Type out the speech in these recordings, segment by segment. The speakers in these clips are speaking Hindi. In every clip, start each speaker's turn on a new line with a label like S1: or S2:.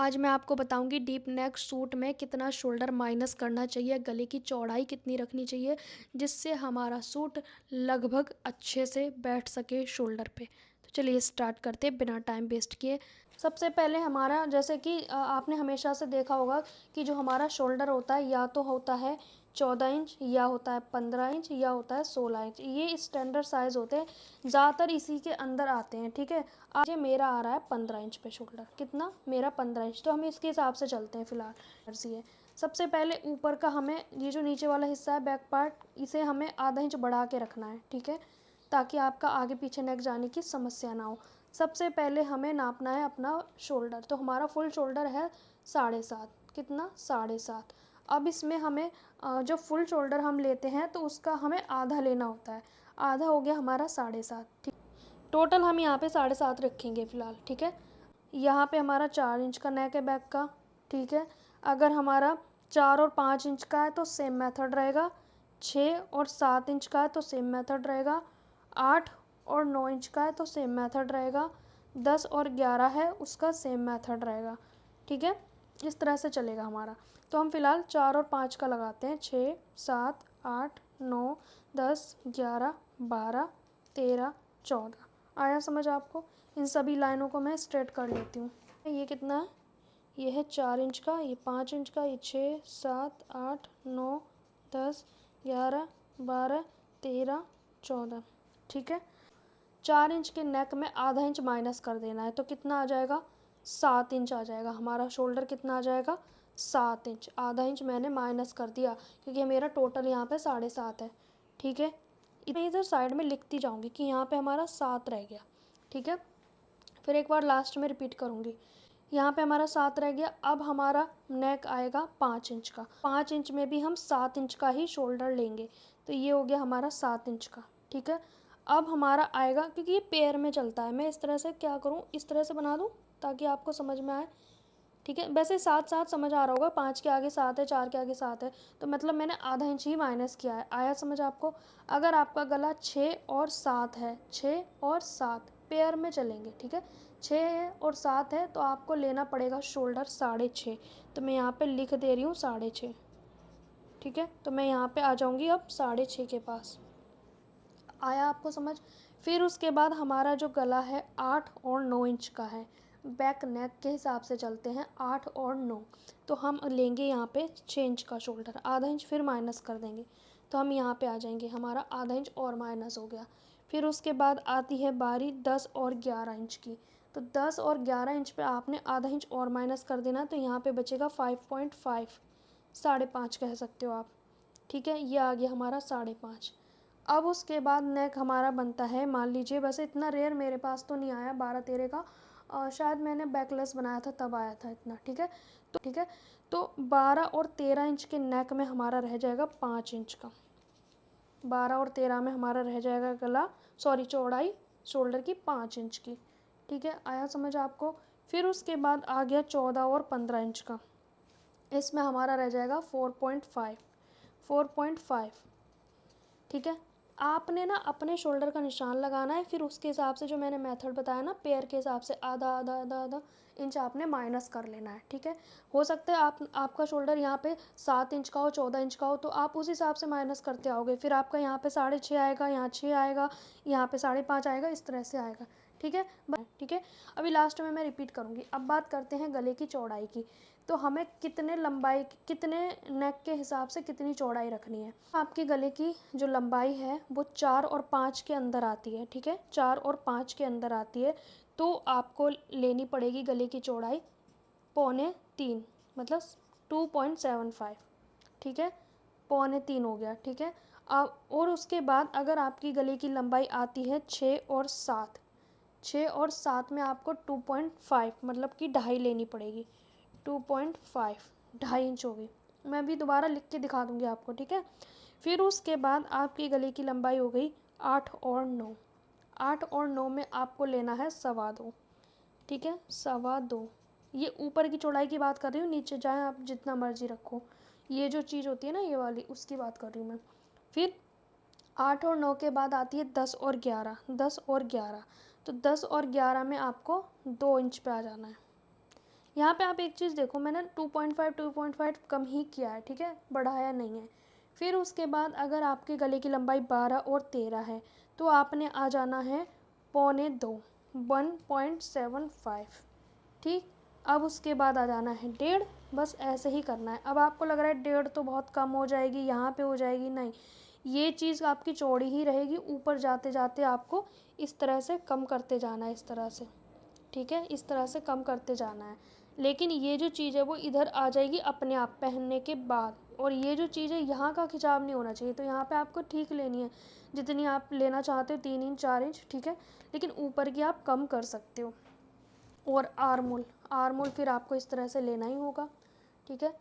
S1: आज मैं आपको बताऊंगी डीप नेक सूट में कितना शोल्डर माइनस करना चाहिए, गले की चौड़ाई कितनी रखनी चाहिए जिससे हमारा सूट लगभग अच्छे से बैठ सके शोल्डर पे। तो चलिए स्टार्ट करते हैं बिना टाइम वेस्ट किए। सबसे पहले हमारा जैसे कि आपने हमेशा से देखा होगा कि जो हमारा शोल्डर होता है या तो होता है 14 इंच या होता है 15 इंच या होता है 16 इंच। ये स्टैंडर्ड साइज़ होते हैं, ज़्यादातर इसी के अंदर आते हैं। ठीक है, आज ये मेरा आ रहा है 15 इंच पे शोल्डर। कितना? मेरा 15 इंच। तो हम इसके हिसाब से चलते हैं फिलहाल। अर्जी है, सबसे पहले ऊपर का हमें ये जो नीचे वाला हिस्सा है बैक पार्ट, इसे हमें आधा इंच बढ़ा के रखना है। ठीक है, ताकि आपका आगे पीछे नेक जाने की समस्या ना हो। सबसे पहले हमें नापना है अपना शोल्डर। तो हमारा फुल शोल्डर है 7.5। कितना? 7.5। अब इसमें हमें जो फुल शोल्डर हम लेते हैं तो उसका हमें आधा लेना होता है। आधा हो गया हमारा 7.5। ठीक, टोटल हम यहाँ पे 7.5 रखेंगे फ़िलहाल। ठीक है, यहाँ पे हमारा 4 इंच का नेक है बैक का। ठीक है, अगर हमारा 4 और 5 इंच का है तो सेम मेथड रहेगा। 6 और 7 इंच का है तो सेम मेथड रहेगा। 8 और 9 इंच का है तो सेम मेथड रहेगा। 10 और 11 है उसका सेम मेथड रहेगा। ठीक है, इस तरह से चलेगा हमारा। तो हम फिलहाल 4 और 5 का लगाते हैं। 6, 7, 8, 9, 10, 11, 12, 13, 14। आया समझ आपको? इन सभी लाइनों को मैं स्ट्रेट कर लेती हूँ। ये कितना है? ये है 4 इंच का, ये 5 इंच का, ये 6, 7, 8, 9, 10, 11, 12, 13, 14। ठीक है, 4 इंच के नेक में आधा इंच माइनस कर देना है तो कितना आ जाएगा? 7 इंच आ जाएगा। हमारा शोल्डर कितना आ जाएगा? 7 इंच। आधा इंच मैंने माइनस कर दिया क्योंकि मेरा टोटल यहाँ पे 7.5 है। ठीक है, मैं इधर साइड में लिखती जाऊँगी कि यहाँ पे हमारा 7 रह गया। ठीक है, फिर एक बार लास्ट में रिपीट करूँगी। यहाँ पे हमारा 7 रह गया। अब हमारा नेक आएगा 5 इंच का। 5 इंच में भी हम 7 इंच का ही शोल्डर लेंगे। तो ये हो गया हमारा 7 इंच का। ठीक है, अब हमारा आएगा, क्योंकि ये पेयर में चलता है, मैं इस तरह से क्या करूँ, इस तरह से बना दूँ ताकि आपको समझ में आए। ठीक है, वैसे 7 7 समझ आ रहा होगा। 5 के आगे 7 है, 4 के आगे 7 है, तो मतलब मैंने आधा इंच ही माइनस किया है। आया समझ आपको? अगर आपका गला 6 और 7 है, 6 और 7 पेयर में चलेंगे। ठीक है, 6 और 7 है तो आपको लेना पड़ेगा शोल्डर 6.5। तो मैं यहाँ पे लिख दे रही हूँ 6.5। ठीक है, तो मैं यहाँ पे आ जाऊँगी अब 6.5 के पास। आया आपको समझ? फिर उसके बाद हमारा जो गला है 8 और 9 इंच का है। बैक नेक के हिसाब से चलते हैं, 8 और 9। तो हम लेंगे यहाँ पे 6 इंच का शोल्डर, आधा इंच फिर माइनस कर देंगे। तो हम यहाँ पे आ जाएंगे, हमारा आधा इंच और माइनस हो गया। फिर उसके बाद आती है बारी 10 और 11 इंच की। तो 10 और 11 इंच पे आपने आधा इंच और माइनस कर देना, तो यहाँ पे बचेगा 5.5, 5.5 कह सकते हो आप। ठीक है, ये आ गया हमारा 5.5। अब उसके बाद नेक हमारा बनता है, मान लीजिए, वैसे इतना रेयर मेरे पास तो नहीं आया 12 13 का, शायद मैंने बैकलेस बनाया था तब आया था इतना। ठीक है, तो 12 और 13 इंच के नेक में हमारा रह जाएगा 5 इंच का। 12 और 13 में हमारा रह जाएगा गला, सॉरी चौड़ाई शोल्डर की 5 इंच की। ठीक है, आया समझ आपको? फिर उसके बाद आ गया 14 और 15 इंच का। इसमें हमारा रह जाएगा 4.5, 4.5। ठीक है, आपने ना अपने शोल्डर का निशान लगाना है, फिर उसके हिसाब से जो मैंने मेथड बताया ना, पेयर के हिसाब से आधा आधा आधा आधा इंच आपने माइनस कर लेना है। ठीक है, हो सकता है आपका शोल्डर यहाँ पे 7 इंच का हो, 14 इंच का हो, तो आप उस हिसाब से माइनस करते आओगे। फिर आपका यहाँ पे 6.5 आएगा, यहाँ 6 आएगा, यहाँ पे 5.5 आएगा, इस तरह से आएगा। ठीक है, ठीक है, अभी लास्ट में मैं रिपीट करूँगी। अब बात करते हैं गले की चौड़ाई की। तो हमें कितने लंबाई, कितने नेक के हिसाब से कितनी चौड़ाई रखनी है। आपके गले की जो लंबाई है वो 4 और 5 के अंदर आती है। ठीक है, 4 और 5 के अंदर आती है, तो आपको लेनी पड़ेगी गले की चौड़ाई 2.75, मतलब 2.75। ठीक है, 2.75 हो गया। ठीक है, अब और उसके बाद अगर आपकी गले की लंबाई आती है 6 और 7, 6 और 7 में आपको 2.5 मतलब कि ढाई लेनी पड़ेगी। 2.5 2.5 इंच होगी। मैं अभी दोबारा लिख के दिखा दूंगी आपको। ठीक है, फिर उसके बाद आपकी गले की लंबाई हो गई 8 और 9। 8 और 9 में आपको लेना है 2.25। ठीक है, 2.25। ये ऊपर की चौड़ाई की बात कर रही हूँ, नीचे जाए आप जितना मर्जी रखो, ये जो चीज़ होती है ना ये वाली, उसकी बात कर रही हूँ मैं। फिर 8 और 9 के बाद आती है 10 और 11। 10 और 11, तो 10 और 11 में आपको 2 इंच पे आ जाना है। यहाँ पे आप एक चीज़ देखो, मैंने 2.5 कम ही किया है, ठीक है, बढ़ाया नहीं है। फिर उसके बाद अगर आपके गले की लंबाई 12 और 13 है तो आपने आ जाना है 1.25, 1.75, ठीक। अब उसके बाद आ जाना है 1.5, बस ऐसे ही करना है। अब आपको लग रहा है 1.5 तो बहुत कम हो जाएगी, यहाँ पे हो जाएगी, नहीं, ये चीज़ आपकी चौड़ी ही रहेगी। ऊपर जाते जाते आपको इस तरह से कम करते जाना है, इस तरह से, ठीक है, इस तरह से कम करते जाना है। लेकिन ये जो चीज़ है वो इधर आ जाएगी अपने आप पहनने के बाद, और ये जो चीज़ है यहाँ का खिंचाव नहीं होना चाहिए। तो यहाँ पे आपको ठीक लेनी है, जितनी आप लेना चाहते हो, 3 इंच 4 इंच, ठीक है, लेकिन ऊपर की आप कम कर सकते हो। और आर्मोल, आर्मोल फिर आपको इस तरह से लेना ही होगा, ठीक है।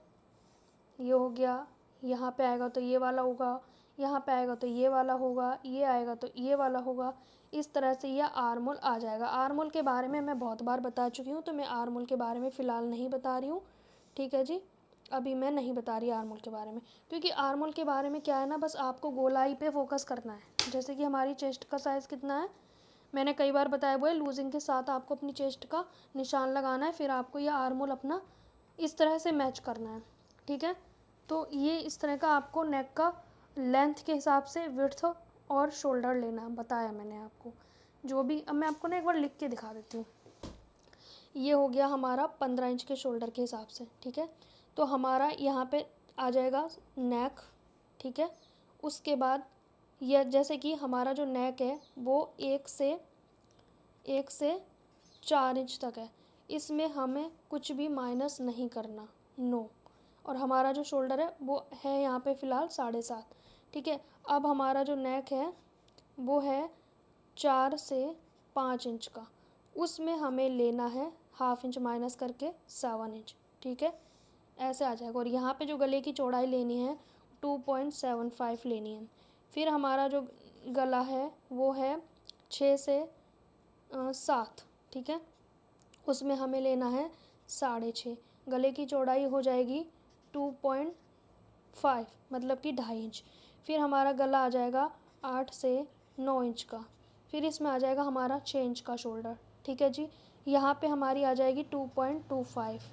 S1: ये हो गया, यहाँ पे आएगा तो ये वाला होगा, यहाँ पे आएगा तो ये वाला होगा, ये आएगा तो ये वाला होगा। इस तरह से यह आर्मोल आ जाएगा। आर्मोल के बारे में मैं बहुत बार बता चुकी हूँ, तो मैं आर्मोल के बारे में फ़िलहाल नहीं बता रही हूँ, ठीक है जी। अभी मैं नहीं बता रही आर्मोल के बारे में, क्योंकि आर्मोल के बारे में क्या है ना, बस आपको गोलाई पे फोकस करना है। जैसे कि हमारी चेस्ट का साइज़ कितना है, मैंने कई बार बताया हुआ है, लूजिंग के साथ आपको अपनी चेस्ट का निशान लगाना है, फिर आपको यह आर्मोल अपना इस तरह से मैच करना है, ठीक है। तो ये इस तरह का आपको नेक का लेंथ के हिसाब से विड्थ और शोल्डर लेना बताया मैंने आपको, जो भी। अब मैं आपको ना एक बार लिख के दिखा देती हूँ। ये हो गया हमारा 15 इंच के शोल्डर के हिसाब से, ठीक है। तो हमारा यहाँ पे आ जाएगा नेक, ठीक है। उसके बाद यह, जैसे कि हमारा जो नेक है वो 1 से 4 इंच तक है, इसमें हमें कुछ भी माइनस नहीं करना, नो। और हमारा जो शोल्डर है वो है यहाँ पे फ़िलहाल 7.5, ठीक है। अब हमारा जो नेक है वो है 4 से 5 इंच का, उसमें हमें लेना है 1/2 इंच माइनस करके 7 इंच, ठीक है, ऐसे आ जाएगा। और यहाँ पे जो गले की चौड़ाई लेनी है 2.75 लेनी है। फिर हमारा जो गला है वो है 6 से 7, ठीक है, उसमें हमें लेना है 6.5। गले की चौड़ाई हो जाएगी 2.5, मतलब कि 2.5 इंच। फिर हमारा गला आ जाएगा 8 से 9 इंच का। फिर इसमें आ जाएगा हमारा 6 इंच का शोल्डर, ठीक है जी। यहाँ पे हमारी आ जाएगी 2.25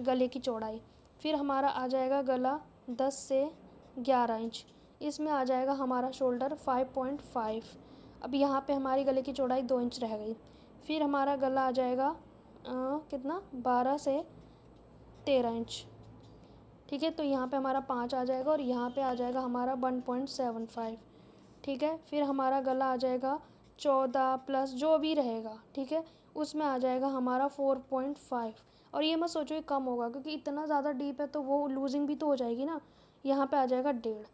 S1: गले की चौड़ाई। फिर हमारा आ जाएगा गला 10 से 11 इंच, इसमें आ जाएगा हमारा शोल्डर 5.5। अब यहाँ पे हमारी गले की चौड़ाई 2 इंच रह गई। फिर हमारा गला आ जाएगा कितना, 12 से 13 इंच, ठीक है। तो यहाँ पे हमारा 5 आ जाएगा, और यहाँ पे आ जाएगा हमारा 1.75, ठीक है। फिर हमारा गला आ जाएगा 14 प्लस जो भी रहेगा, ठीक है, उसमें आ जाएगा हमारा 4.5। और ये मत सोचो ये कम होगा, क्योंकि इतना ज़्यादा डीप है तो वो लूजिंग भी तो हो जाएगी ना। यहाँ पे आ जाएगा 1.5।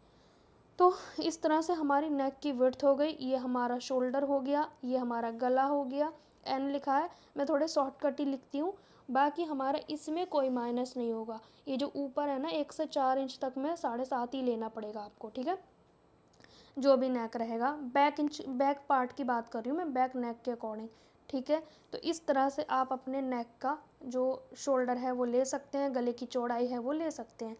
S1: तो इस तरह से हमारी नेक की विड्थ हो गई, ये हमारा शोल्डर हो गया, ये हमारा गला हो गया। एन लिखा है, मैं थोड़े शॉर्टकट ही लिखती हूँ, बाकी हमारा इसमें कोई माइनस नहीं होगा। ये जो ऊपर है ना 1 से 4 इंच तक में 7.5 ही लेना पड़ेगा आपको, ठीक है, जो भी नेक रहेगा। बैक पार्ट की बात कर रही हूँ मैं, बैक नेक के अकॉर्डिंग, ठीक है। तो इस तरह से आप अपने नेक का जो शोल्डर है वो ले सकते हैं, गले की चौड़ाई है वो ले सकते हैं।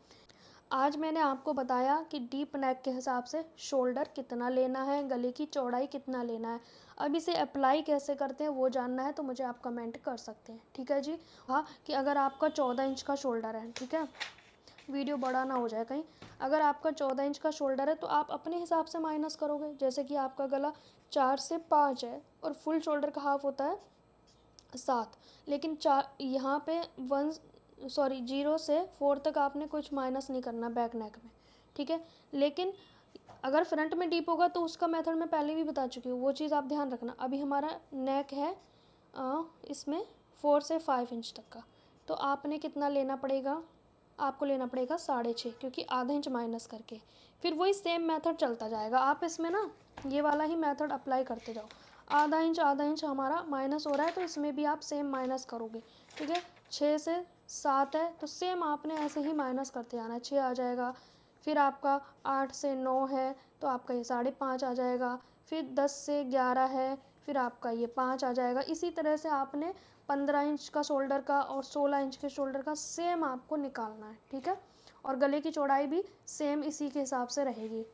S1: आज मैंने आपको बताया कि डीप नेक के हिसाब से शोल्डर कितना लेना है, गले की चौड़ाई कितना लेना है। अब इसे अप्लाई कैसे करते हैं वो जानना है तो मुझे आप कमेंट कर सकते हैं, ठीक है जी। हाँ, कि अगर आपका 14 इंच का शोल्डर है, ठीक है, वीडियो बड़ा ना हो जाए कहीं। अगर आपका 14 इंच का शोल्डर है तो आप अपने हिसाब से माइनस करोगे। जैसे कि आपका गला 4 से 5 है और फुल शोल्डर का हाफ होता है 7, लेकिन यहाँ पे 0 से 4 तक आपने कुछ माइनस नहीं करना बैक नेक में, ठीक है। लेकिन अगर फ्रंट में डीप होगा तो उसका मेथड मैं पहले भी बता चुकी हूँ, वो चीज़ आप ध्यान रखना। अभी हमारा नेक है इसमें 4 से 5 इंच तक का, तो आपने कितना लेना पड़ेगा, आपको लेना पड़ेगा 6.5, क्योंकि आधा इंच माइनस करके। फिर वही सेम मेथड चलता जाएगा, आप इसमें ना ये वाला ही मेथड अप्लाई करते जाओ। आधा इंच हमारा माइनस हो रहा है तो इसमें भी आप सेम माइनस करोगे, ठीक है। 6 से 7 है तो सेम आपने ऐसे ही माइनस करते जाना है, 6 आ जाएगा। फिर आपका 8 से 9 है तो आपका ये 5.5 आ जाएगा। फिर 10 से 11 है, फिर आपका ये 5 आ जाएगा। इसी तरह से आपने 15 इंच का शोल्डर का और 16 इंच के शोल्डर का सेम आपको निकालना है, ठीक है। और गले की चौड़ाई भी सेम इसी के हिसाब से रहेगी,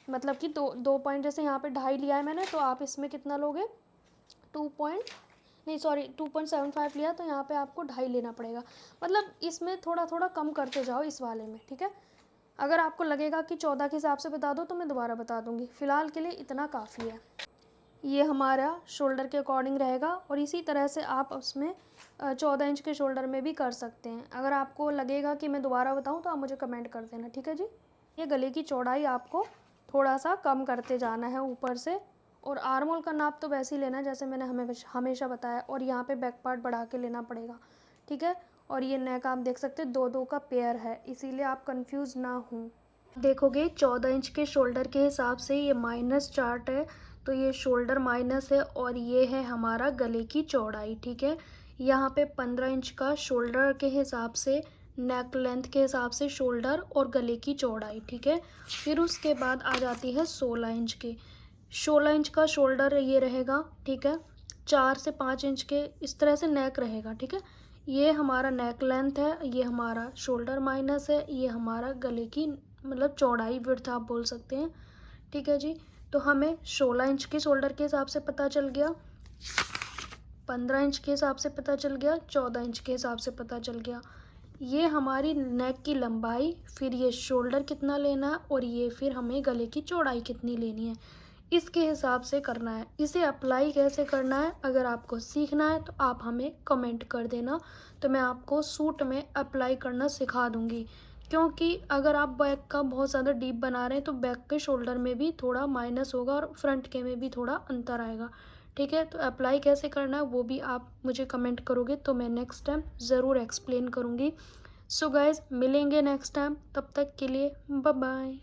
S1: मतलब कि दो दो पॉइंट, जैसे यहाँ पे 2.5 लिया है मैंने, तो आप इसमें कितना लोगे, 2. नहीं सॉरी 2.75 लिया, तो यहाँ पे आपको 2.5 लेना पड़ेगा। मतलब इसमें थोड़ा थोड़ा कम करते जाओ इस वाले में, ठीक है। अगर आपको लगेगा कि 14 के हिसाब से बता दो तो मैं दोबारा बता दूँगी, फ़िलहाल के लिए इतना काफ़ी है। ये हमारा शोल्डर के अकॉर्डिंग रहेगा, और इसी तरह से आप उसमें 14 इंच के शोल्डर में भी कर सकते हैं। अगर आपको लगेगा कि मैं दोबारा बताऊं तो आप मुझे कमेंट कर देना, ठीक है जी। ये गले की चौड़ाई आपको थोड़ा सा कम करते जाना है ऊपर से, और आर्म होल का नाप तो वैसे ही लेना है जैसे मैंने हमेशा बताया, और यहाँ पे बैक पार्ट बढ़ा के लेना पड़ेगा, ठीक है। और ये नेक आप देख सकते हैं 2-2 का पेयर है, इसीलिए आप कंफ्यूज ना हों। देखोगे 14 इंच के शोल्डर के हिसाब से ये माइनस चार्ट है, तो ये शोल्डर माइनस है और ये है हमारा गले की चौड़ाई, ठीक है। यहाँ पे 15 इंच का शोल्डर के हिसाब से, नेक लेंथ के हिसाब से शोल्डर और गले की चौड़ाई, ठीक है। फिर उसके बाद आ जाती है 16 इंच की। 16 इंच का शोल्डर ये रहेगा, ठीक है। 4 से 5 इंच के इस तरह से नेक रहेगा, ठीक है। ये हमारा नेक लेंथ है, ये हमारा शोल्डर माइनस है, ये हमारा गले की मतलब चौड़ाई विड्थ आप बोल सकते हैं, ठीक है जी। तो हमें 16 इंच के शोल्डर के हिसाब से पता चल गया, 15 इंच के हिसाब से पता चल गया, 14 इंच के हिसाब से पता चल गया। ये हमारी नेक की लंबाई, फिर ये शोल्डर कितना लेना है, और ये फिर हमें गले की चौड़ाई कितनी लेनी है, इसके हिसाब से करना है। इसे अप्लाई कैसे करना है अगर आपको सीखना है तो आप हमें कमेंट कर देना, तो मैं आपको सूट में अप्लाई करना सिखा दूँगी। क्योंकि अगर आप बैक का बहुत ज़्यादा डीप बना रहे हैं तो बैक के शोल्डर में भी थोड़ा माइनस होगा और फ्रंट के में भी थोड़ा अंतर आएगा, ठीक है। तो अप्लाई कैसे करना है वो भी आप मुझे कमेंट करोगे तो मैं नेक्स्ट टाइम ज़रूर एक्सप्लेन करूँगी। सो गाइज़, मिलेंगे नेक्स्ट टाइम, तब तक के लिए बाय बाय।